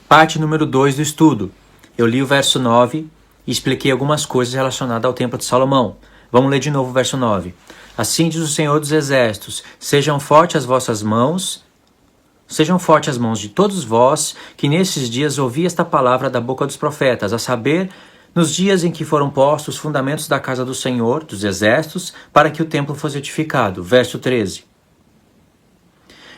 Parte número 2 do estudo. Eu li o verso 9 e expliquei algumas coisas relacionadas ao templo de Salomão. Vamos ler de novo o verso 9. Assim diz o Senhor dos Exércitos, sejam fortes as vossas mãos, sejam fortes as mãos de todos vós, que nesses dias ouvi esta palavra da boca dos profetas, a saber, nos dias em que foram postos os fundamentos da casa do Senhor, dos Exércitos, para que o templo fosse edificado. Verso 13.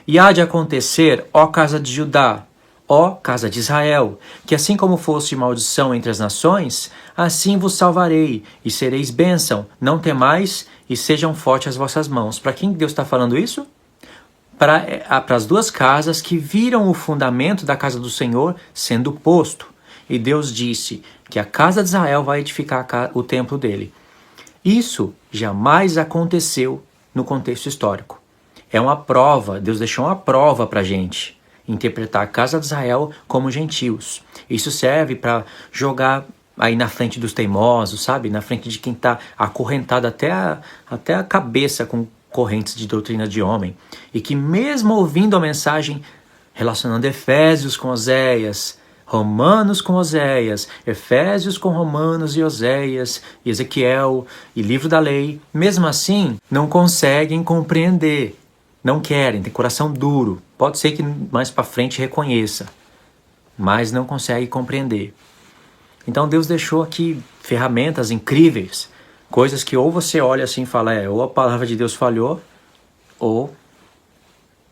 E há de acontecer, ó casa de Judá, ó casa de Israel, que assim como foste maldição entre as nações, assim vos salvarei, e sereis bênção, não temais, e sejam fortes as vossas mãos. Para quem Deus está falando isso? Para as duas casas que viram o fundamento da casa do Senhor sendo posto. E Deus disse que a casa de Israel vai edificar o templo dele. Isso jamais aconteceu no contexto histórico. É uma prova, Deus deixou uma prova para a gente. Interpretar a casa de Israel como gentios. Isso serve para jogar aí na frente dos teimosos, sabe? Na frente de quem está acorrentado até a cabeça com correntes de doutrina de homem. E que mesmo ouvindo a mensagem relacionando Efésios com Oséias, Romanos com Oséias, Efésios com Romanos e Oséias, e Ezequiel e Livro da Lei, mesmo assim não conseguem compreender. Não querem, tem coração duro. Pode ser que mais para frente reconheça, mas não consegue compreender. Então Deus deixou aqui ferramentas incríveis, coisas que ou você olha assim e fala, ou a palavra de Deus falhou, ou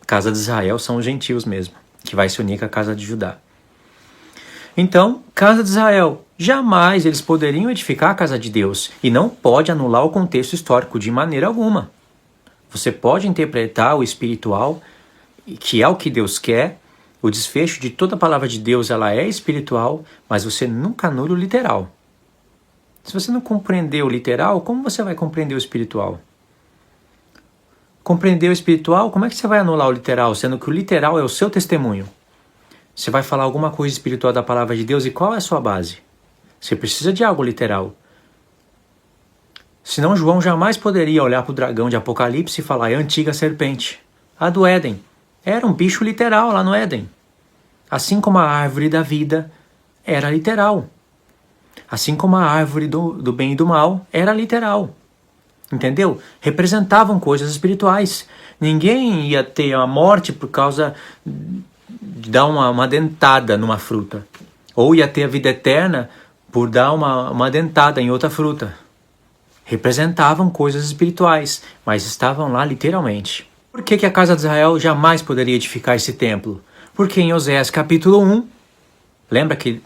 a casa de Israel são os gentios mesmo, que vai se unir com a casa de Judá. Então, casa de Israel, jamais eles poderiam edificar a casa de Deus, e não pode anular o contexto histórico de maneira alguma. Você pode interpretar o espiritual, que é o que Deus quer. O desfecho de toda a palavra de Deus ela é espiritual, mas você nunca anula o literal. Se você não compreender o literal, como você vai compreender o espiritual? Compreender o espiritual, como é que você vai anular o literal, sendo que o literal é o seu testemunho? Você vai falar alguma coisa espiritual da palavra de Deus e qual é a sua base? Você precisa de algo literal. Senão João jamais poderia olhar para o dragão de Apocalipse e falar, é a antiga serpente, a do Éden. Era um bicho literal lá no Éden. Assim como a árvore da vida era literal. Assim como a árvore do bem e do mal era literal. Entendeu? Representavam coisas espirituais. Ninguém ia ter a morte por causa de dar uma dentada numa fruta. Ou ia ter a vida eterna por dar uma dentada em outra fruta. Representavam coisas espirituais, mas estavam lá literalmente. Por que a casa de Israel jamais poderia edificar esse templo? Porque em Oséias capítulo 1, lembra que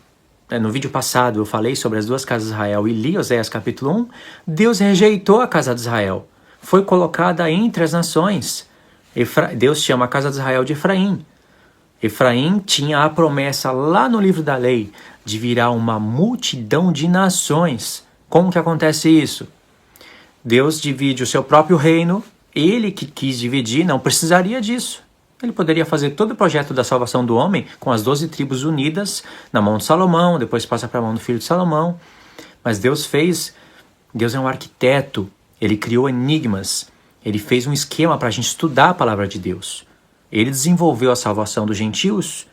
no vídeo passado eu falei sobre as duas casas de Israel e li Oséias capítulo 1, Deus rejeitou a casa de Israel, foi colocada entre as nações. Deus chama a casa de Israel de Efraim. Efraim tinha a promessa lá no livro da lei de virar uma multidão de nações. Como que acontece isso? Deus divide o seu próprio reino, ele que quis dividir não precisaria disso. Ele poderia fazer todo o projeto da salvação do homem com as 12 tribos unidas na mão de Salomão, depois passa para a mão do filho de Salomão. Mas Deus é um arquiteto, ele criou enigmas, ele fez um esquema para a gente estudar a palavra de Deus. Ele desenvolveu a salvação dos gentios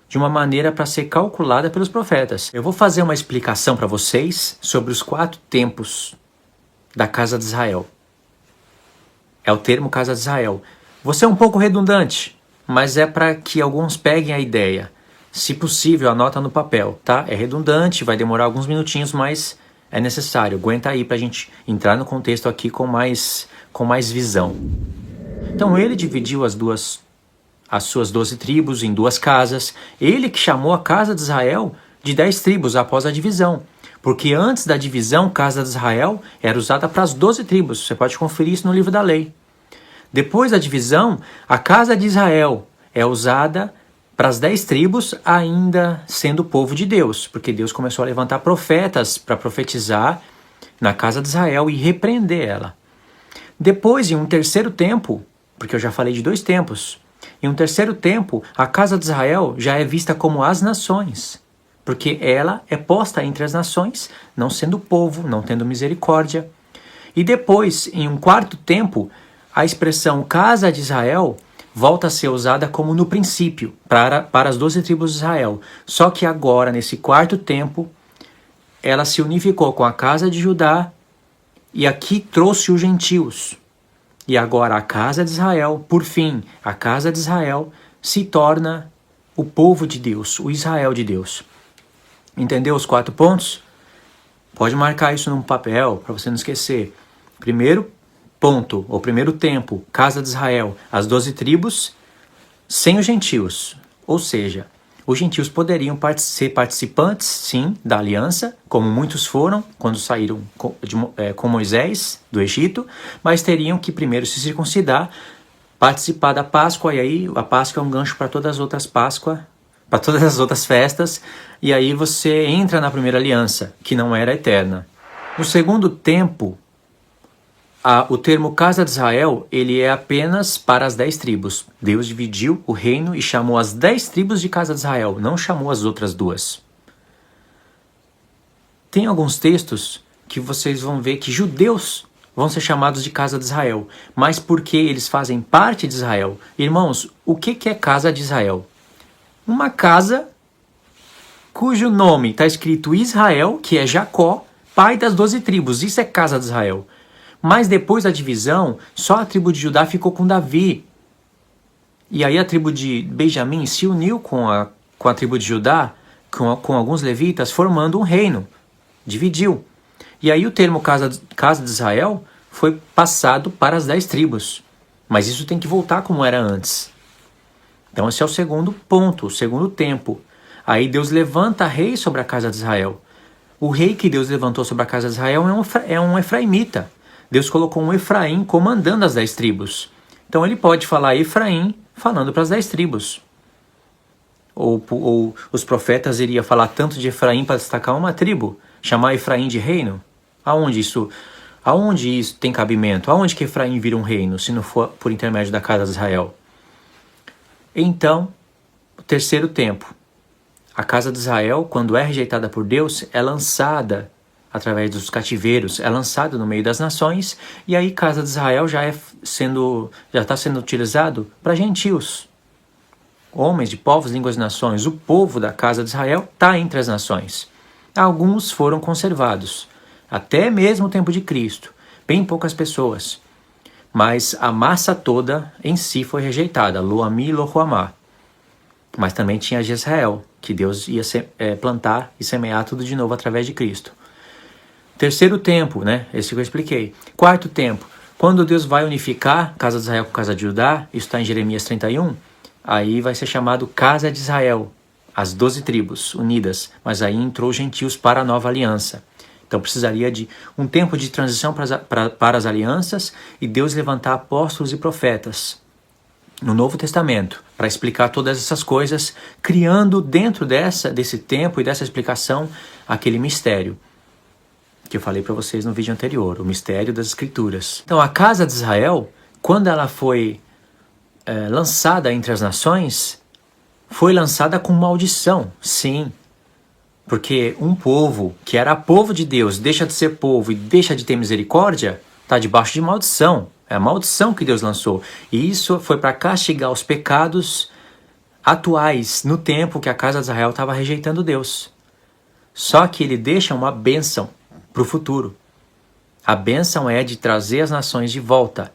de uma maneira para ser calculada pelos profetas. Eu vou fazer uma explicação para vocês sobre os 4 tempos da casa de Israel. É o termo casa de Israel. Você é um pouco redundante, mas é para que alguns peguem a ideia. Se possível, anota no papel, tá? É redundante, vai demorar alguns minutinhos, mas é necessário. Aguenta aí para a gente entrar no contexto aqui com mais visão. Então ele dividiu as suas 12 tribos em 2 casas. Ele que chamou a casa de Israel de 10 tribos após a divisão. Porque antes da divisão, casa de Israel era usada para as 12 tribos. Você pode conferir isso no livro da lei. Depois da divisão, a casa de Israel é usada para as 10 tribos, ainda sendo o povo de Deus. Porque Deus começou a levantar profetas para profetizar na casa de Israel e repreender ela. Depois, em um terceiro tempo, porque eu já falei de 2 tempos, em um terceiro tempo, a casa de Israel já é vista como as nações. Porque ela é posta entre as nações, não sendo povo, não tendo misericórdia. E depois, em um 4º tempo, a expressão casa de Israel volta a ser usada como no princípio, para as 12 tribos de Israel. Só que agora, nesse quarto tempo, ela se unificou com a casa de Judá e aqui trouxe os gentios. E agora a casa de Israel, por fim, a casa de Israel se torna o povo de Deus, o Israel de Deus. Entendeu os 4 pontos? Pode marcar isso num papel para você não esquecer. Primeiro ponto, ou primeiro tempo, casa de Israel, as 12 tribos, sem os gentios. Ou seja, os gentios poderiam ser participantes, sim, da aliança, como muitos foram quando saíram com Moisés do Egito, mas teriam que primeiro se circuncidar, participar da Páscoa, e aí a Páscoa é um gancho para todas as outras Páscoas, para todas as outras festas, e aí você entra na primeira aliança, que não era eterna. No segundo tempo, o termo casa de Israel, ele é apenas para as 10 tribos. Deus dividiu o reino e chamou as 10 tribos de casa de Israel, não chamou as outras 2. Tem alguns textos que vocês vão ver que judeus vão ser chamados de casa de Israel, mas porque eles fazem parte de Israel. Irmãos, o que é casa de Israel? Uma casa cujo nome está escrito Israel, que é Jacó, pai das 12 tribos. Isso é casa de Israel. Mas depois da divisão, só a tribo de Judá ficou com Davi. E aí a tribo de Benjamim se uniu com a tribo de Judá, com alguns levitas, formando um reino. Dividiu. E aí o termo casa de Israel foi passado para as 10 tribos. Mas isso tem que voltar como era antes. Então esse é o segundo ponto, o segundo tempo. Aí Deus levanta rei sobre a casa de Israel. O rei que Deus levantou sobre a casa de Israel é um efraimita. Deus colocou um Efraim comandando as 10 tribos. Então ele pode falar Efraim falando para as 10 tribos. Ou os profetas iriam falar tanto de Efraim para destacar uma tribo, chamar Efraim de reino? Aonde isso tem cabimento? Aonde que Efraim vira um reino, se não for por intermédio da casa de Israel? Então, o terceiro tempo. A casa de Israel, quando é rejeitada por Deus, é lançada através dos cativeiros, é lançado no meio das nações, e aí casa de Israel já está sendo utilizado para gentios, homens de povos, línguas e nações. O povo da casa de Israel está entre as nações. Alguns foram conservados, até mesmo o tempo de Cristo, bem poucas pessoas, mas a massa toda em si foi rejeitada, lo ami e lo ruamá. Mas também tinha Jezreel, que Deus ia plantar e semear tudo de novo através de Cristo. Terceiro tempo, né? Esse que eu expliquei. Quarto tempo, quando Deus vai unificar casa de Israel com casa de Judá, isso está em Jeremias 31, aí vai ser chamado casa de Israel, as 12 tribos unidas, mas aí entrou os gentios para a nova aliança. Então precisaria de um tempo de transição para as alianças e Deus levantar apóstolos e profetas no Novo Testamento para explicar todas essas coisas, criando dentro desse tempo e dessa explicação aquele mistério que eu falei para vocês no vídeo anterior, o mistério das Escrituras. Então a casa de Israel, quando ela foi lançada entre as nações, foi lançada com maldição, sim. Porque um povo que era povo de Deus deixa de ser povo e deixa de ter misericórdia, está debaixo de maldição. É a maldição que Deus lançou. E isso foi para castigar os pecados atuais, no tempo que a casa de Israel estava rejeitando Deus. Só que ele deixa uma bênção para o futuro. A bênção é de trazer as nações de volta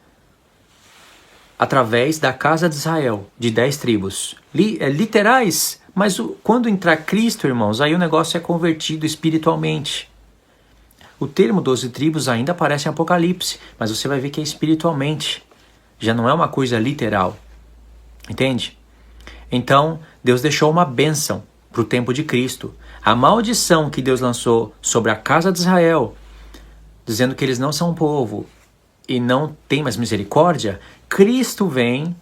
através da casa de Israel, de 10 tribos. Literais, mas quando entrar Cristo, irmãos, aí o negócio é convertido espiritualmente. O termo 12 tribos ainda aparece em Apocalipse, mas você vai ver que é espiritualmente. Já não é uma coisa literal. Entende? Então, Deus deixou uma bênção para o tempo de Cristo. A maldição que Deus lançou sobre a casa de Israel, dizendo que eles não são um povo e não tem mais misericórdia, Cristo vem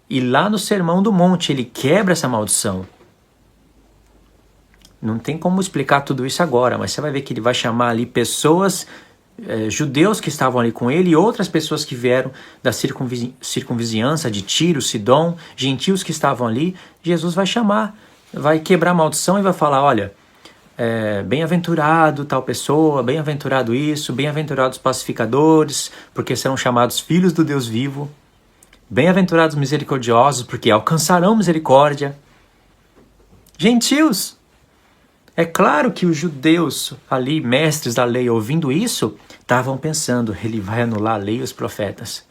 e lá no Sermão do Monte ele quebra essa maldição. Não tem como explicar tudo isso agora, mas você vai ver que ele vai chamar ali pessoas, judeus que estavam ali com ele e outras pessoas que vieram da circunvizinhança de Tiro, Sidom, gentios que estavam ali. Jesus vai chamar, vai quebrar a maldição e vai falar, olha, bem-aventurado tal pessoa, bem-aventurado isso, bem-aventurados pacificadores, porque serão chamados filhos do Deus vivo. Bem-aventurados misericordiosos, porque alcançarão misericórdia. Gentios. É claro que os judeus ali, mestres da lei, ouvindo isso, estavam pensando, ele vai anular a lei e os profetas.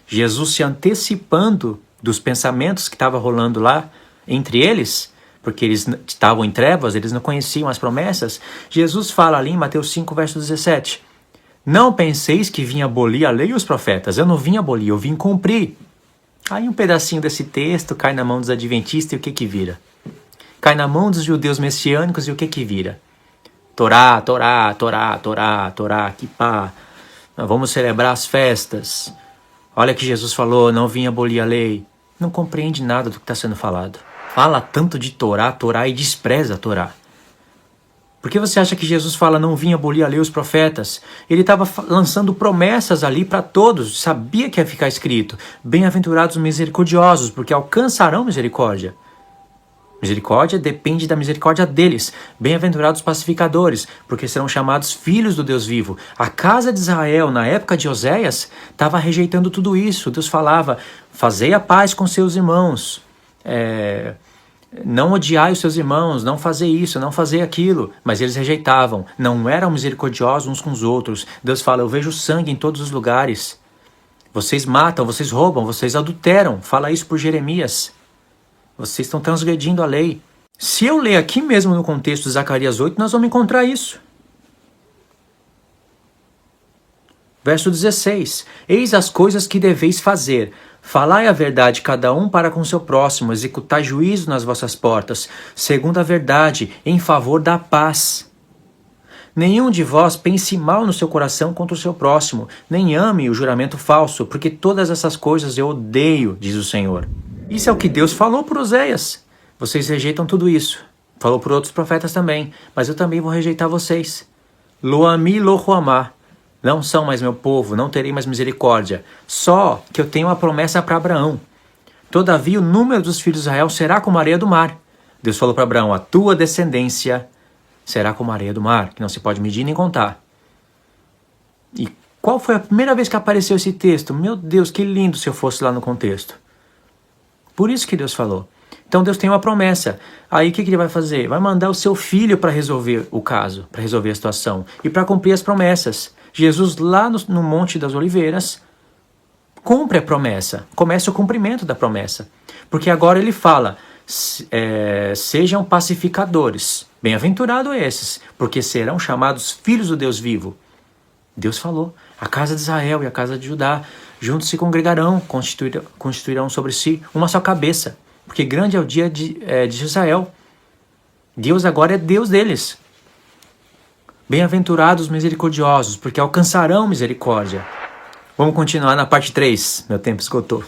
Jesus se antecipando dos pensamentos que estavam rolando lá entre eles, porque eles estavam em trevas, eles não conheciam as promessas. Jesus fala ali em Mateus 5, verso 17, não penseis que vim abolir a lei e os profetas. Eu não vim abolir, eu vim cumprir. Aí um pedacinho desse texto cai na mão dos adventistas e o que que vira? Cai na mão dos judeus messiânicos e o que que vira? Torá, Torá, Torá, Torá, Torá, Kipá. Vamos celebrar as festas. Olha que Jesus falou, não vim abolir a lei. Não compreende nada do que está sendo falado. Fala tanto de Torá, Torá e despreza a Torá. Por que você acha que Jesus fala não vim abolir a lei e os profetas? Ele estava lançando promessas ali para todos. Sabia que ia ficar escrito. Bem-aventurados misericordiosos, porque alcançarão misericórdia. Misericórdia depende da misericórdia deles. Bem-aventurados pacificadores, porque serão chamados filhos do Deus vivo. A casa de Israel, na época de Oséias, estava rejeitando tudo isso. Deus falava, fazei a paz com seus irmãos. Não odiai os seus irmãos, não fazer isso, não fazer aquilo. Mas eles rejeitavam. Não eram misericordiosos uns com os outros. Deus fala, eu vejo sangue em todos os lugares. Vocês matam, vocês roubam, vocês adulteram. Fala isso por Jeremias. Vocês estão transgredindo a lei. Se eu ler aqui mesmo no contexto de Zacarias 8, nós vamos encontrar isso. Verso 16. Eis as coisas que deveis fazer. Falai a verdade cada um para com seu próximo. Executai juízo nas vossas portas, segundo a verdade, em favor da paz. Nenhum de vós pense mal no seu coração contra o seu próximo, nem ame o juramento falso, porque todas essas coisas eu odeio, diz o Senhor. Isso é o que Deus falou por Oséias. Vocês rejeitam tudo isso. Falou por outros profetas também. Mas eu também vou rejeitar vocês. Lo-ami, lo-huamá. Não são mais meu povo, não terei mais misericórdia. Só que eu tenho uma promessa para Abraão. Todavia o número dos filhos de Israel será como a areia do mar. Deus falou para Abraão, a tua descendência será como a areia do mar, que não se pode medir nem contar. E qual foi a primeira vez que apareceu esse texto? Meu Deus, que lindo se eu fosse lá no contexto. Por isso que Deus falou. Então Deus tem uma promessa. Aí o que ele vai fazer? Vai mandar o seu filho para resolver o caso, para resolver a situação e para cumprir as promessas. Jesus lá no Monte das Oliveiras cumpre a promessa, começa o cumprimento da promessa. Porque agora ele fala, sejam pacificadores, bem-aventurados esses, porque serão chamados filhos do Deus vivo. Deus falou, a casa de Israel e a casa de Judá juntos se congregarão, constituirão sobre si uma só cabeça, porque grande é o dia de Israel. Deus agora é Deus deles. Bem-aventurados misericordiosos, porque alcançarão misericórdia. Vamos continuar na parte 3. Meu tempo esgotou.